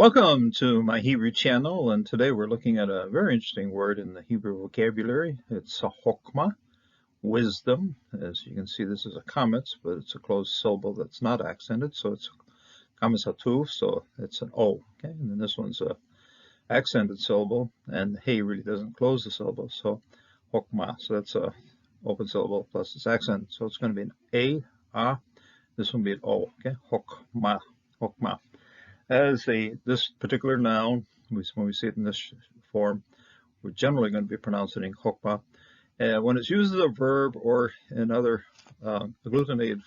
Welcome to my Hebrew channel, and today we're looking at a very interesting word in the Hebrew vocabulary. It's a chokmah, wisdom. As you can see, this is a kametz, but it's a closed syllable that's not accented, so it's kametz hatuv, so it's an O. Okay, and then this one's a accented syllable, and hey really doesn't close the syllable, so chokmah. So that's a open syllable plus it's accent, so it's going to be an A. This one will be an O. Okay, chokmah, chokmah. As this particular noun, when we see it in this form, we're generally going to be pronouncing it chokmah. When it's used as a verb or in other agglutinated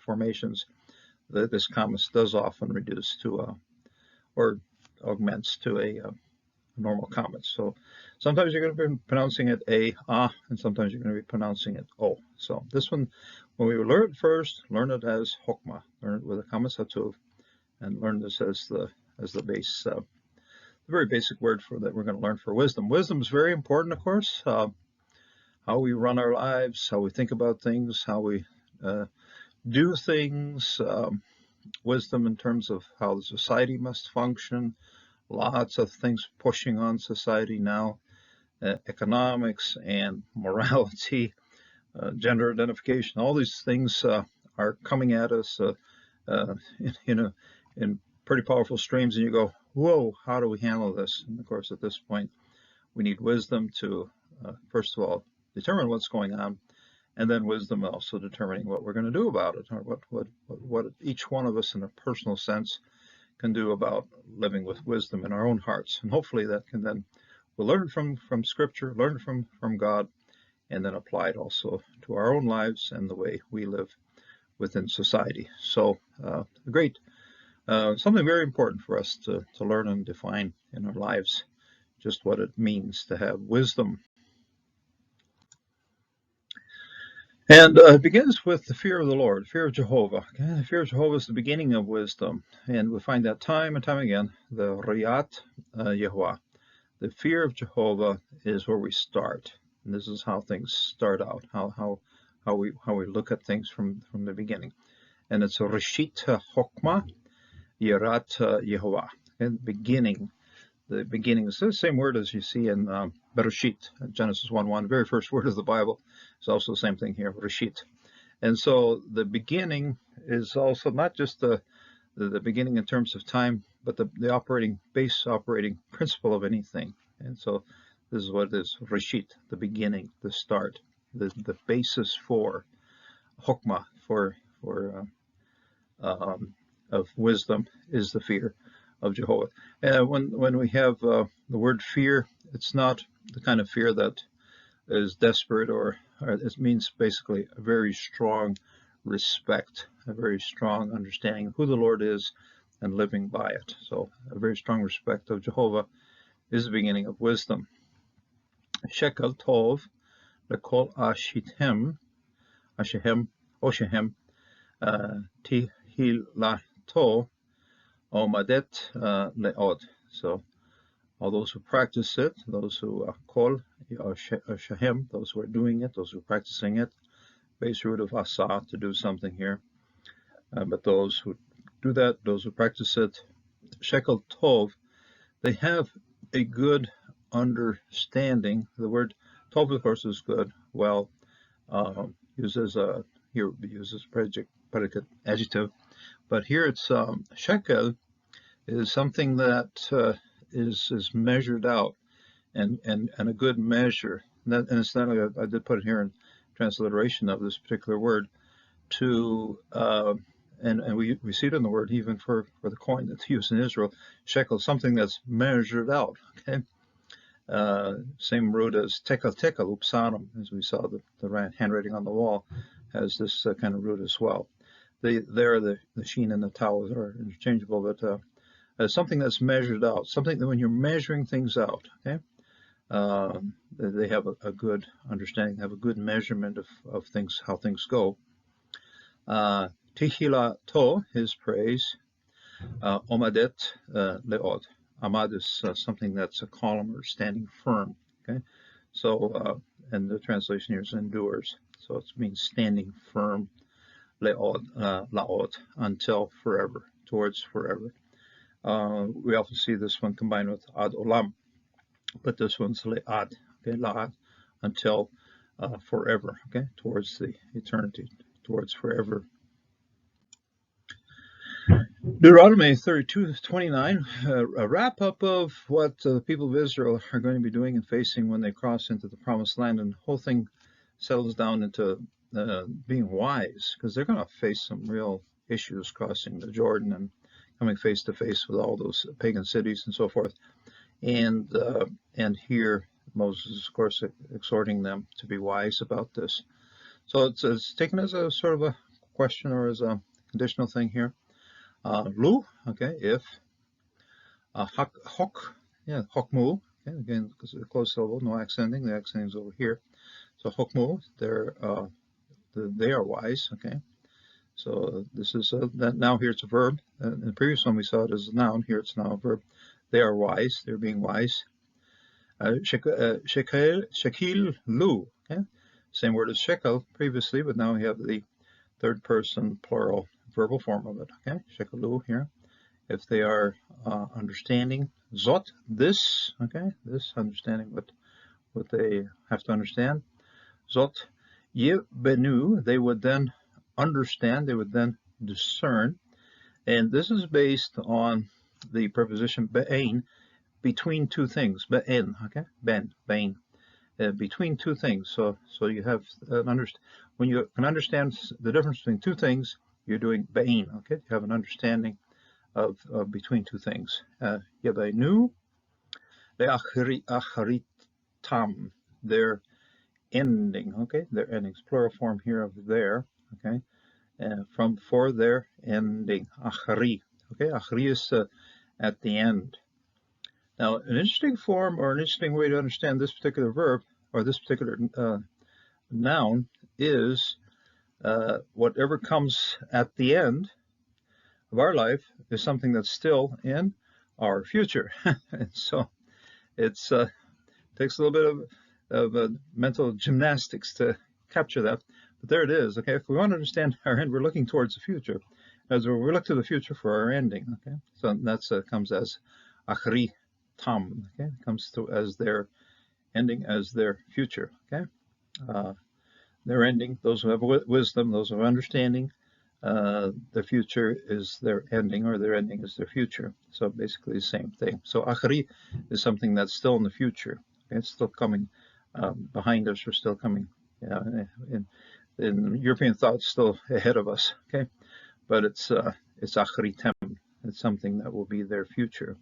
formations, this kametz does often reduce to or augments to a normal kametz. So sometimes you're going to be pronouncing it and sometimes you're going to be pronouncing it o. So this one, when we learn it first, learn it as chokmah, learn it with a kametz hatuv, and learn this as the base, the very basic word for that we're going to learn for wisdom. Wisdom is very important, of course. How we run our lives, how we think about things, how we do things. Wisdom in terms of how the society must function. Lots of things pushing on society now. Economics and morality, gender identification. All these things are coming at us in pretty powerful streams, and you go, whoa, how do we handle this? And of course, at this point, we need wisdom to, first of all, determine what's going on, and then wisdom also determining what we're going to do about it, or what each one of us in a personal sense can do about living with wisdom in our own hearts. And hopefully that can then, we'll learn from Scripture, learn from God, and then apply it also to our own lives and the way we live within society. So something very important for us to learn and define in our lives, just what it means to have wisdom. And it begins with the fear of the Lord, fear of Jehovah. Okay? The fear of Jehovah is the beginning of wisdom, and we find that time and time again, the Riyat Yehovah. The fear of Jehovah is where we start, and this is how things start out, how we look at things from the beginning. And it's a Reshit Chokmah Yirat Yehovah, and beginning. The beginning is the same word as you see in Bereshit, Genesis 1:1. The very first word of the Bible is also the same thing here, Reshit. And so the beginning is also not just the beginning in terms of time, but the base operating principle of anything. And so this is what it is, Reshit, the beginning, the start, the basis for Chokmah, of wisdom is the fear of Jehovah. When we have the word fear, it's not the kind of fear that is desperate, or it means basically a very strong respect, a very strong understanding of who the Lord is and living by it. So a very strong respect of Jehovah is the beginning of wisdom. Shekel Tov, Lekol Ashehem, Oshehem, Tihilato, Omadet Leod. So all those who practice it, those who call Shahem, those who are doing it, those who are practicing it, base root of asa, to do something here. But those who do that, those who practice it, Shekel Tov, they have a good understanding. The word Tov, of course, is good. Well, uses predicate adjective, but here it's shekel is something that is measured out and a good measure. And it's not, I did put it here in transliteration of this particular word to and we see it in the word even for the coin that's used in Israel, shekel, something that's measured out. Okay. Same root as tekel upsarim, as we saw the handwriting on the wall has this kind of root as well. The sheen and the tau are interchangeable, but something that's measured out, something that when you're measuring things out, okay, they have a good understanding, they have a good measurement of things, how things go. Tihila to, his praise. Omadet leod. Amad is something that's a column or standing firm. Okay, so and the translation here is endures. So it means standing firm. Leod, laod, until forever, towards forever. We also see this one combined with ad olam, but this one's le'ad, okay, la'ad, until forever, okay, towards the eternity, towards forever. Deuteronomy 32:29, a wrap up of what the people of Israel are going to be doing and facing when they cross into the promised land, and the whole thing settles down into being wise, because they're going to face some real issues crossing the Jordan and coming face to face with all those pagan cities and so forth. And here Moses, of course, exhorting them to be wise about this. So it's taken as a sort of a question or as a conditional thing here. Lu, okay, if hok, yeah, hokmu, okay, again, because it's a closed syllable, no accenting. The accenting is over here. So hokmu, they are wise, okay. So this is that now here it's a verb. In the previous one we saw it as a noun. Here it's now a verb. They are wise. They're being wise. Shekil lu. Okay, same word as shekel previously, but now we have the third person plural verbal form of it. Okay, shekel lu here. If they are understanding, zot, this. Okay, this understanding what they have to understand. Zot yibenu, they would then understand, they would then discern. And this is based on the preposition be'ein, between two things. Be'en, okay? Bein. Between two things. So you have when you can understand the difference between two things, you're doing be'ein, okay? You have an understanding of between two things. Yabenu, le'acharitam, their ending, okay? Their endings, plural form here of their, okay? For their ending, achari, okay? Achari is at the end. Now, an interesting form or an interesting way to understand this particular verb or this particular noun is whatever comes at the end of our life is something that's still in our future. And so it takes a little bit of mental gymnastics to capture that. But there it is, okay? If we want to understand our end, we're looking towards the future. As we look to the future for our ending, okay? So that's comes as achri tam, okay? It comes to as their ending, as their future, okay? Their ending, those who have wisdom, those who have understanding, the future is their ending, or their ending is their future. So basically the same thing. So achri is something that's still in the future. Okay? It's still coming behind us, or still coming in European thought, still ahead of us. Okay, but it's achri tem. It's something that will be their future.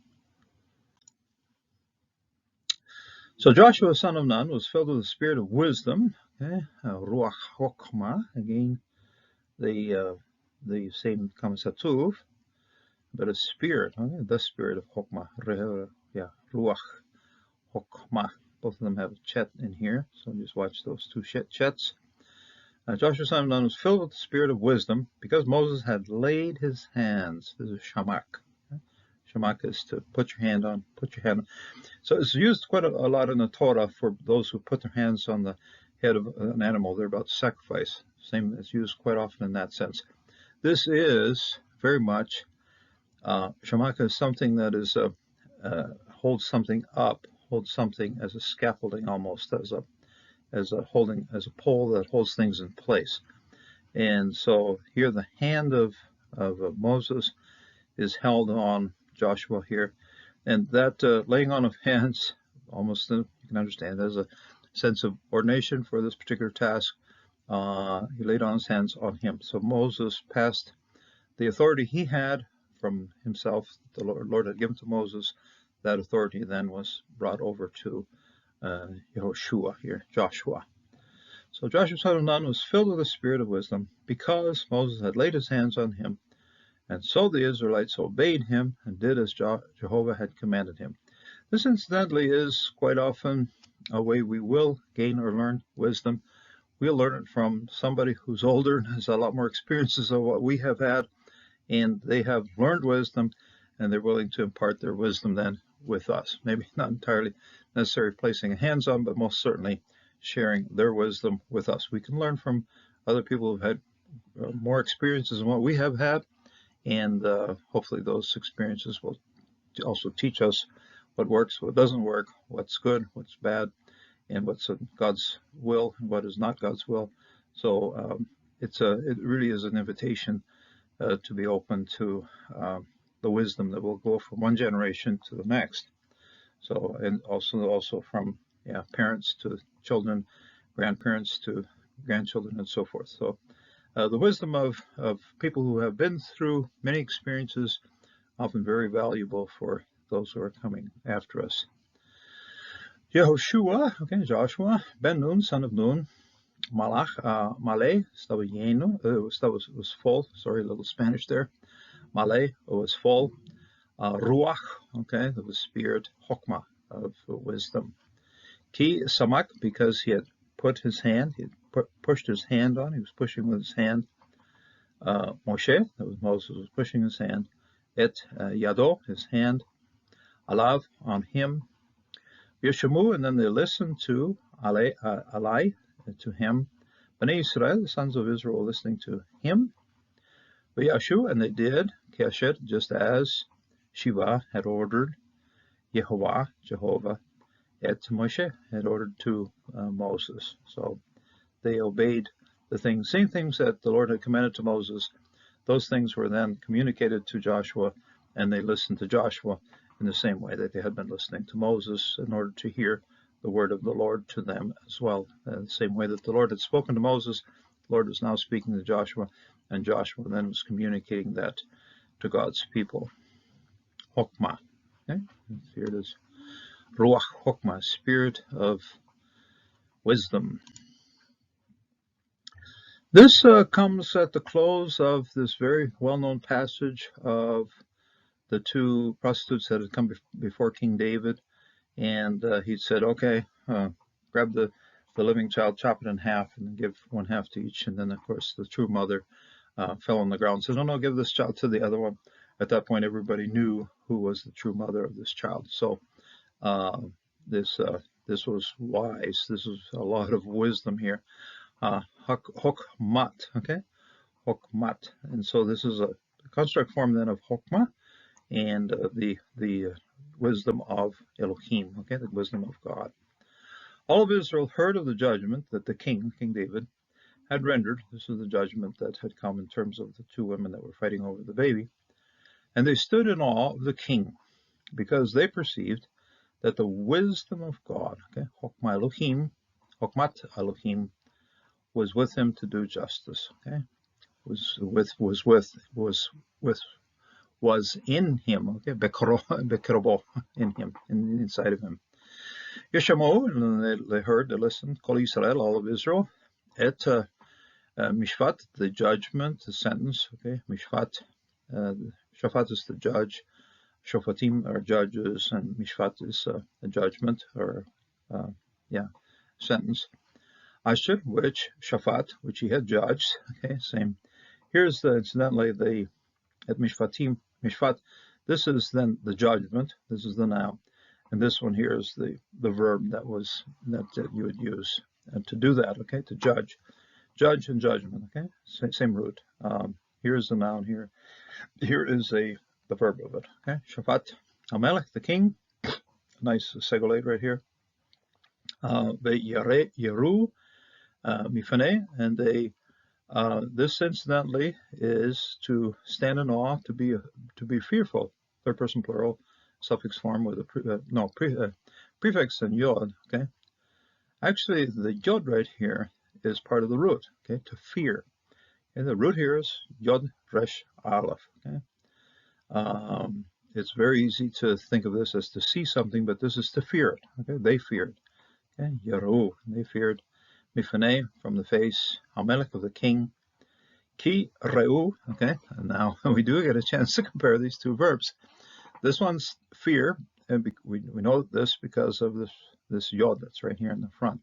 So Joshua, son of Nun, was filled with the spirit of wisdom. Okay, ruach hokmah. Again, the same kamsatuv, but a spirit. Okay? The spirit of hokmah. Yeah, ruach hokmah. Both of them have a chet in here, so just watch those two chets. Joshua, son of Nun, was filled with the spirit of wisdom because Moses had laid his hands. This is shamak. Shamak is to put your hand on, So it's used quite a lot in the Torah for those who put their hands on the head of an animal they're about to sacrifice. Same, it's used quite often in that sense. This is very much, shamak is something that is holds something up, holds something as a scaffolding almost, as a pole that holds things in place. And so here the hand of Moses is held on Joshua here, and that laying on of hands, almost you can understand, there's a sense of ordination for this particular task. He laid on his hands on him. So Moses passed the authority he had from himself, the Lord had given to Moses. That authority then was brought over to Yehoshua here, Joshua. So Joshua, son of Nun, was filled with the spirit of wisdom because Moses had laid his hands on him. And so the Israelites obeyed him and did as Jehovah had commanded him. This, incidentally, is quite often a way we will gain or learn wisdom. We'll learn it from somebody who's older and has a lot more experiences of what we have had, and they have learned wisdom, and they're willing to impart their wisdom then with us. Maybe not entirely necessarily placing hands on, but most certainly sharing their wisdom with us. We can learn from other people who've had more experiences than what we have had, and hopefully those experiences will also teach us what works, what doesn't work, what's good, what's bad, and what's God's will and what is not God's will. So it really is an invitation to be open to the wisdom that will go from one generation to the next. So, and also from parents to children, grandparents to grandchildren, and so forth. So the wisdom of people who have been through many experiences, often very valuable for those who are coming after us. Yehoshua, okay, Joshua, Ben Nun, son of Nun, Malach, Malay, estava lleno, was full, sorry, a little Spanish there. Malay was full. Ruach, okay, that was spirit. Hokmah, of wisdom. Ki Samak, because he had put his hand, he had pushed his hand on, he was pushing with his hand. Moshe, that was Moses, was pushing his hand. Et Yado, his hand. Alav, on him. Yeshamu, and then they listened to Alai, to him. Bnei Israel, the sons of Israel, listening to him. V'yashu, and they did. Keshet, just as Shiva had ordered. Jehovah, et Moshe had ordered to Moses. So they obeyed the things, same things that the Lord had commanded to Moses. Those things were then communicated to Joshua, and they listened to Joshua in the same way that they had been listening to Moses in order to hear the word of the Lord to them as well. The same way that the Lord had spoken to Moses, the Lord was now speaking to Joshua, and Joshua then was communicating that to God's people. Hokmah. Okay? Here it is. Ruach Hokmah, spirit of wisdom. This comes at the close of this very well-known passage of the two prostitutes that had come before King David, and he said, okay, grab the living child, chop it in half, and give one half to each. And then, of course, the true mother fell on the ground and said, no, give this child to the other one. At that point, everybody knew who was the true mother of this child. So this was wise. This was a lot of wisdom here. Hokmat, okay? Hokmat. And so this is a construct form then of Hokmah, and the wisdom of Elohim, okay, the wisdom of God. All of Israel heard of the judgment that the king, King David, had rendered. This is the judgment that had come in terms of the two women that were fighting over the baby. And they stood in awe of the king, because they perceived that the wisdom of God, okay, Hokmah Elohim, Hokmat Elohim, was with him to do justice, okay, was in him, okay, Bekrobo, in him, inside of him. Yeshamo, and they heard, they listened, Kol Yisrael, all of Israel, et Mishpat, the judgment, the sentence, okay, Mishpat, Shafat is the judge, Shofatim are judges, and Mishpat is a judgment, or, sentence. Asher, which, Shafat, which he had judged, okay, same. Here's incidentally, at Mishpatim, Mishpat, this is then the judgment, this is the noun, and this one here is the verb that you would use to do that, okay, to judge and judgment, okay, same root. Here's the noun here. Here is the verb of it, okay, Shafat, Amalek, the king, nice segolate right here. Yeru, Mifane, and they, this incidentally is to stand in awe, to be fearful, third person plural, suffix form with a prefix and yod, okay. Actually, the yod right here is part of the root, okay, to fear. And the root here is yod resh aleph, okay. It's very easy to think of this as to see something, but this is to fear it, okay. They feared, okay, Yeru, they feared. Mifane, from the face, Hamelech, of the king. Ki reu, okay, and now we do get a chance to compare these two verbs. This one's fear, and we know this because of this yod that's right here in the front.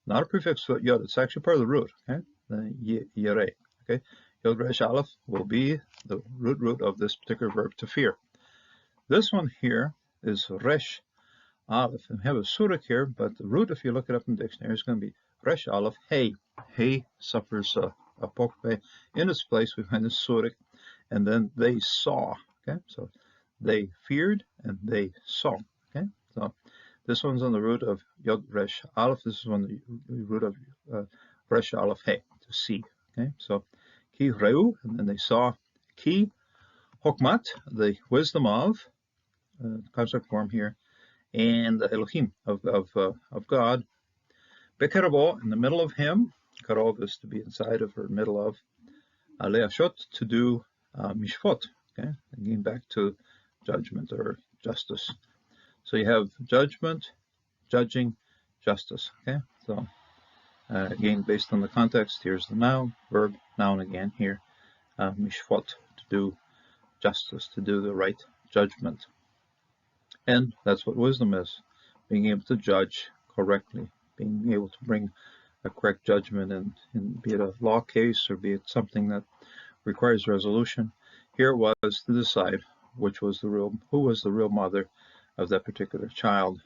Not a prefix to yod, it's actually part of the root, okay, the yere, okay. Yod resh aleph will be the root of this particular verb, to fear. This one here is resh aleph, and we have a surik here, but the root, if you look it up in the dictionary, is going to be resh aleph, hey. Hey suffers a apocope. In its place, we find the surik, and then they saw, okay, so they feared, and they saw. Okay, so this one's on the root of Yod Resh Aleph. This is on the root of Resh Aleph He, to see. Okay, so Ki Reu, and then they saw. Ki Hokmat, the wisdom of, concept form here, and the Elohim of God. Bekarabo, in the middle of him. Karov is to be inside of or middle of. Aleashot, to do mishpot. Okay, again back to judgment or justice. So you have judgment, judging, justice. Okay, so again based on the context, here's the noun, verb, noun again here. Mishpot, to do justice, to do the right judgment. And that's what wisdom is, being able to judge correctly, being able to bring a correct judgment, and be it a law case or be it something that requires resolution. Here it was to decide who was the real mother of that particular child.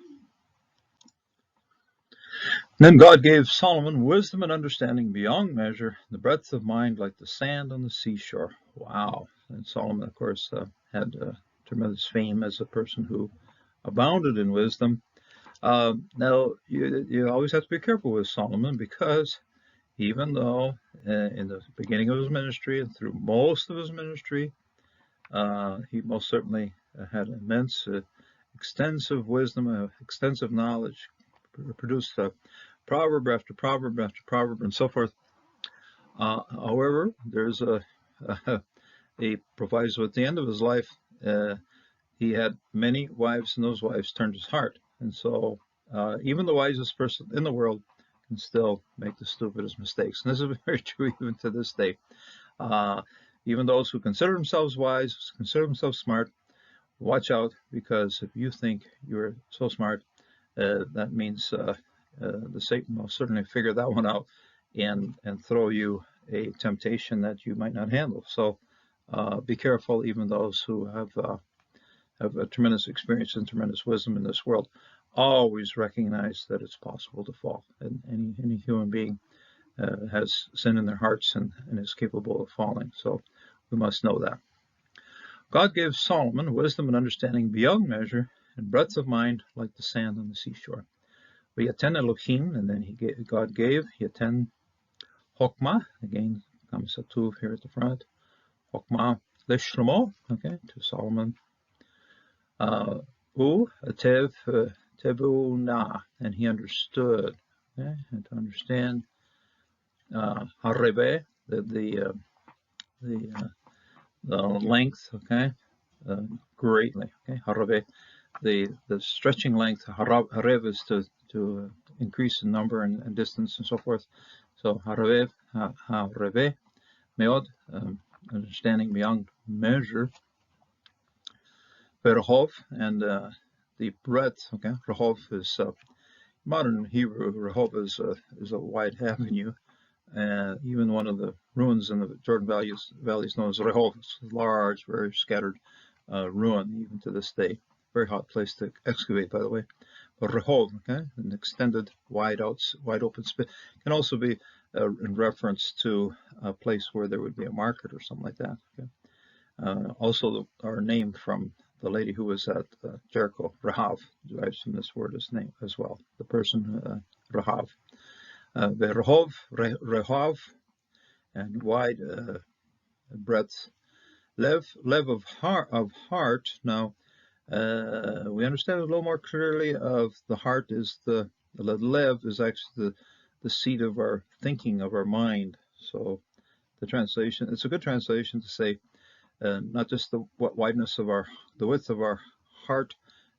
And then God gave Solomon wisdom and understanding beyond measure, the breadth of mind like the sand on the seashore. Wow. And Solomon, of course, had tremendous fame as a person who abounded in wisdom. Now, you always have to be careful with Solomon, because even though in the beginning of his ministry and through most of his ministry, he most certainly had immense, extensive wisdom, extensive knowledge, produced proverb after proverb after proverb and so forth. However, there's a proviso at the end of his life. He had many wives, and those wives turned his heart. And so even the wisest person in the world can still make the stupidest mistakes. And this is very true even to this day. Even those who consider themselves wise, consider themselves smart, watch out, because if you think you're so smart, that means the Satan will certainly figure that one out and throw you a temptation that you might not handle. So be careful. Even those who have a tremendous experience and tremendous wisdom in this world always recognize that it's possible to fall. And any human being has sin in their hearts and is capable of falling. So we must know that. God gave Solomon wisdom and understanding beyond measure, and breadth of mind like the sand on the seashore. V'yaten Elohim, and then God gave Yaten Hokmah, again comes a tuv here at the front. Hokmah Lishlomo, okay, to Solomon. Tevuna, and he understood, okay, and to understand. Harebe, the length, okay, greatly, okay. Harebe, the stretching length. Hareb is to increase in number and distance and so forth. So harebe meod, understanding beyond measure. Rehov, and the breadth, okay. Rehov is modern Hebrew. Rehov is a wide avenue. Even one of the ruins in the Jordan Valley is known as Rehov. It's a large, very scattered ruin, even to this day. Very hot place to excavate, by the way. But Rehov, okay, an extended, wide open space, can also be in reference to a place where there would be a market or something like that. Okay? Also, our name from the lady who was at Jericho, Rahav, derives from this word as well. The person, Rahav. Rehov, and wide breadth. Lev of heart. Now, we understand a little more clearly of the heart is the lev is actually the seat of our thinking, of our mind. So the translation, it's a good translation to say not just the wideness of the width of our heart,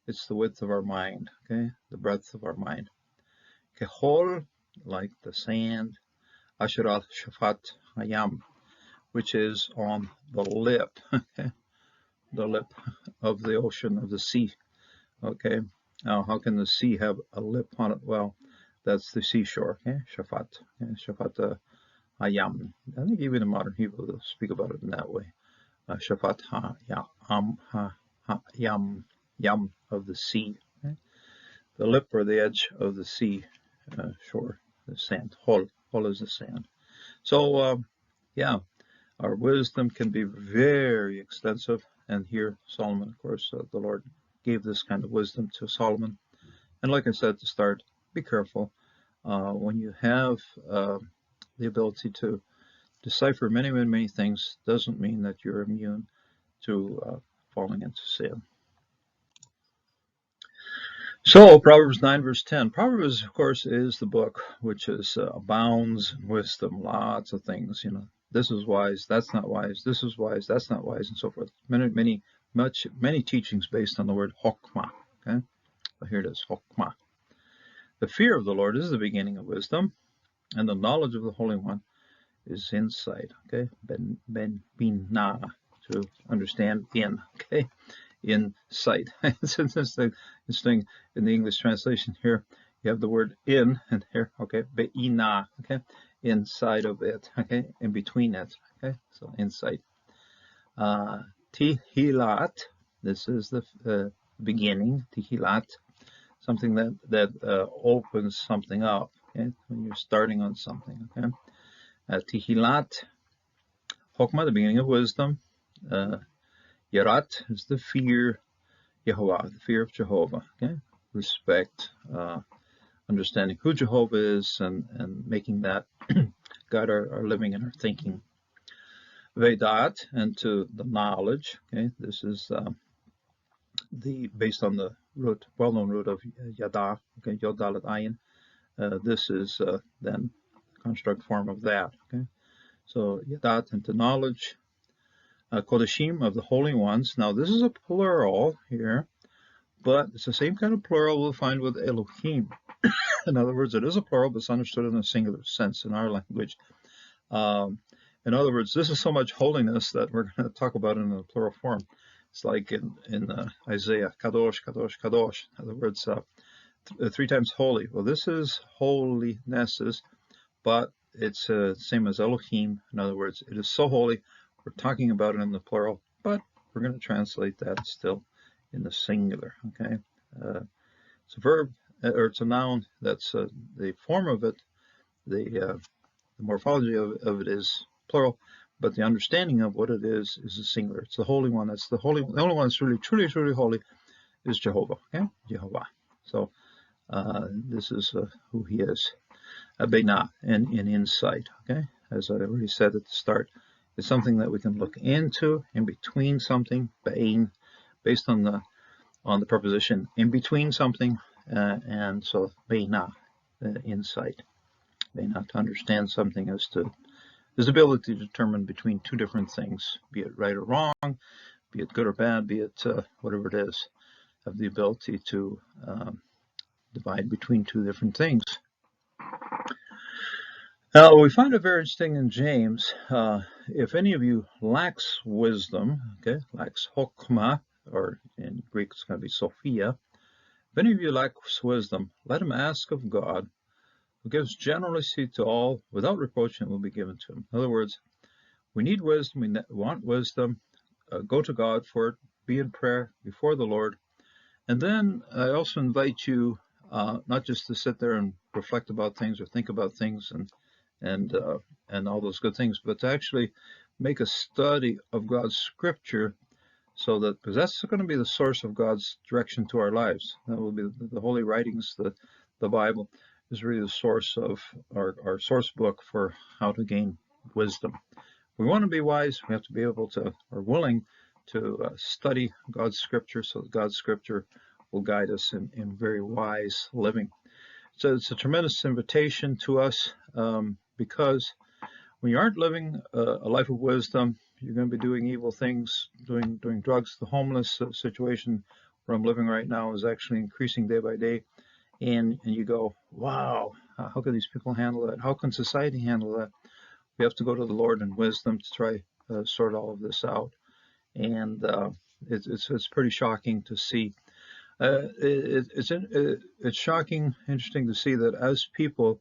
it's the width of our mind, okay, the breadth of our mind. Kehol, like the sand, Asherat Shafat Hayam, which is on the lip, okay, the lip of the ocean, of the sea. Okay, now how can the sea have a lip on it? Well, that's the seashore. Okay, Shafat, okay? Shafat Hayam. I think even in modern Hebrew they'll speak about it in that way. Shafat Hayam, Yam of the sea. Okay? The lip or the edge of the sea shore. The sand. Hol is the sand. So, yeah, our wisdom can be very extensive, And here Solomon, of course, the Lord gave this kind of wisdom to Solomon. And like I said to start, be careful. When you have the ability to decipher many things, doesn't mean that you're immune to falling into sin. So Proverbs 9 verse 10. Proverbs, of course, is the book which is abounds in wisdom, lots of things. This is wise, that's not wise. This is wise, that's not wise, and so forth. Many teachings based on the word chokmah. Okay, so here it is, chokmah. The fear of the Lord is the beginning of wisdom, and the knowledge of the Holy One is insight. Okay, binah, to understand in. Okay, insight. It's interesting in the English translation here. You have the word in, and here, okay, be'ina, okay, inside of it, okay, in between it, okay, so insight. Tihilat, this is the beginning, tihilat, something that opens something up, okay, when you're starting on something, okay. Tihilat, chokmah, the beginning of wisdom. Yarat is the fear, Yehovah, the fear of Jehovah, okay, respect, understanding who Jehovah is, and making that guide our living and our thinking. Vedat, and to the knowledge, okay, this is based on the root, well-known root of Yada, okay, Yodalat Ayin. This is then construct form of that, okay. So Yadat, and to knowledge. Kodashim, of the holy ones. Now this is a plural here, but it's the same kind of plural we'll find with Elohim. In other words, it is a plural, but it's understood in a singular sense in our language. In other words, this is so much holiness that we're going to talk about it in a plural form. It's like in Isaiah, Kadosh, Kadosh, Kadosh. In other words, 3 times holy. Well, this is holinesses, but it's same as Elohim. In other words, it is so holy. We're talking about it in the plural, but we're going to translate that still in the singular, okay? It's a verb, or it's a noun. That's the form of it, the morphology of it is plural, but the understanding of what it is a singular. It's the Holy One. That's the only one that's really, truly holy is Jehovah, okay? Jehovah. So this is who he is. Binah, and in insight, okay? As I already said at the start, it's something that we can look into, in between something, bein, based on the preposition in between something, and so binah, insight. Binah, to understand something, is the ability to determine between 2 different things, be it right or wrong, be it good or bad, be it whatever it is, have the ability to divide between 2 different things. Now, we find it very interesting in James. If any of you lacks wisdom, okay, lacks chokmah, or in Greek it's going to be Sophia. If any of you lacks wisdom, let him ask of God, who gives generously to all without reproach, and it will be given to him. In other words, we need wisdom, we want wisdom, go to God for it, be in prayer before the Lord. And then I also invite you not just to sit there and reflect about things or think about things and all those good things, but to actually make a study of God's scripture, so that, because that's going to be the source of God's direction to our lives. That will be the holy writings. The Bible is really the source of our source book for how to gain wisdom. We want to be wise. We have to be able to, or willing to study God's scripture, so that God's scripture will guide us in very wise living. So it's a tremendous invitation to us, because when you aren't living a life of wisdom, you're going to be doing evil things, doing drugs. The homeless situation where I'm living right now is actually increasing day by day. And you go, wow, how can these people handle that? How can society handle that? We have to go to the Lord in wisdom to try sort all of this out. And it's pretty shocking to see. It's shocking, interesting to see that as people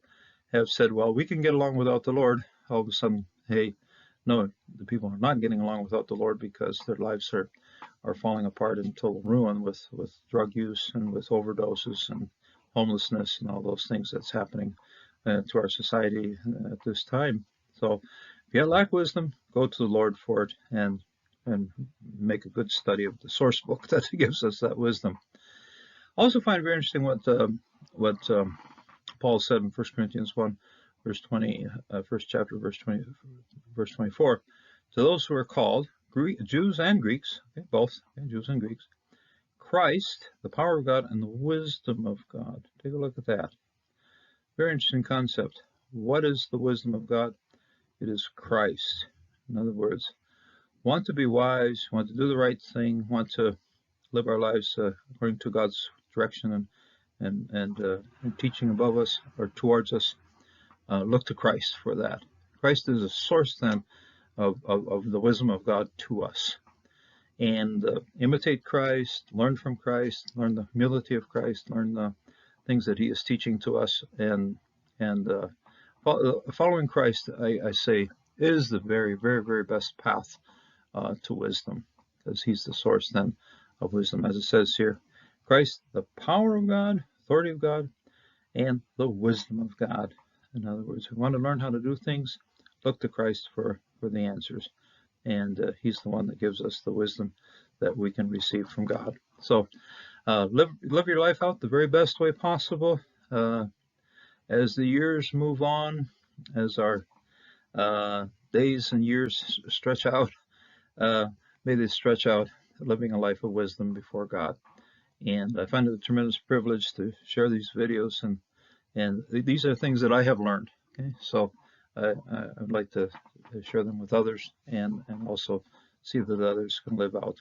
have said, well, we can get along without the Lord, all of a sudden, hey, no, the people are not getting along without the Lord, because their lives are falling apart in total ruin with drug use and with overdoses and homelessness and all those things that's happening to our society at this time. So if you lack wisdom, go to the Lord for it, and and make a good study of the source book that gives us that wisdom. I also find it very interesting what Paul said in 1 Corinthians 1, verse 20, first chapter, verse 24. To those who are called, Jews and Greeks, okay, both, okay, Jews and Greeks, Christ, the power of God, and the wisdom of God. Take a look at that. Very interesting concept. What is the wisdom of God? It is Christ. In other words, want to be wise, want to do the right thing, want to live our lives according to God's direction and teaching above us or towards us, look to Christ for that. Christ is a source then of the wisdom of God to us. And imitate Christ, learn from Christ, learn the humility of Christ, learn the things that he is teaching to us, and following Christ, I say, is the very, very, very best path to wisdom, because he's the source then of wisdom. As it says here, Christ, the power of God, authority of God, and the wisdom of God. In other words, we want to learn how to do things, look to Christ for the answers. And he's the one that gives us the wisdom that we can receive from God. So live your life out the very best way possible. As the years move on, as our days and years stretch out, may they stretch out living a life of wisdom before God. And I find it a tremendous privilege to share these videos, and these are things that I have learned. Okay, so I'd like to share them with others, and also see that others can live out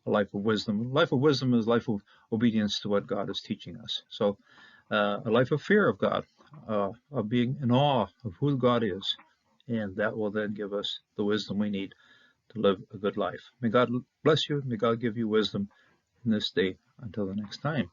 a life of wisdom. A life of wisdom is a life of obedience to what God is teaching us. So a life of fear of God, of being in awe of who God is, and that will then give us the wisdom we need to live a good life. May God bless you. May God give you wisdom in this day. Until the next time.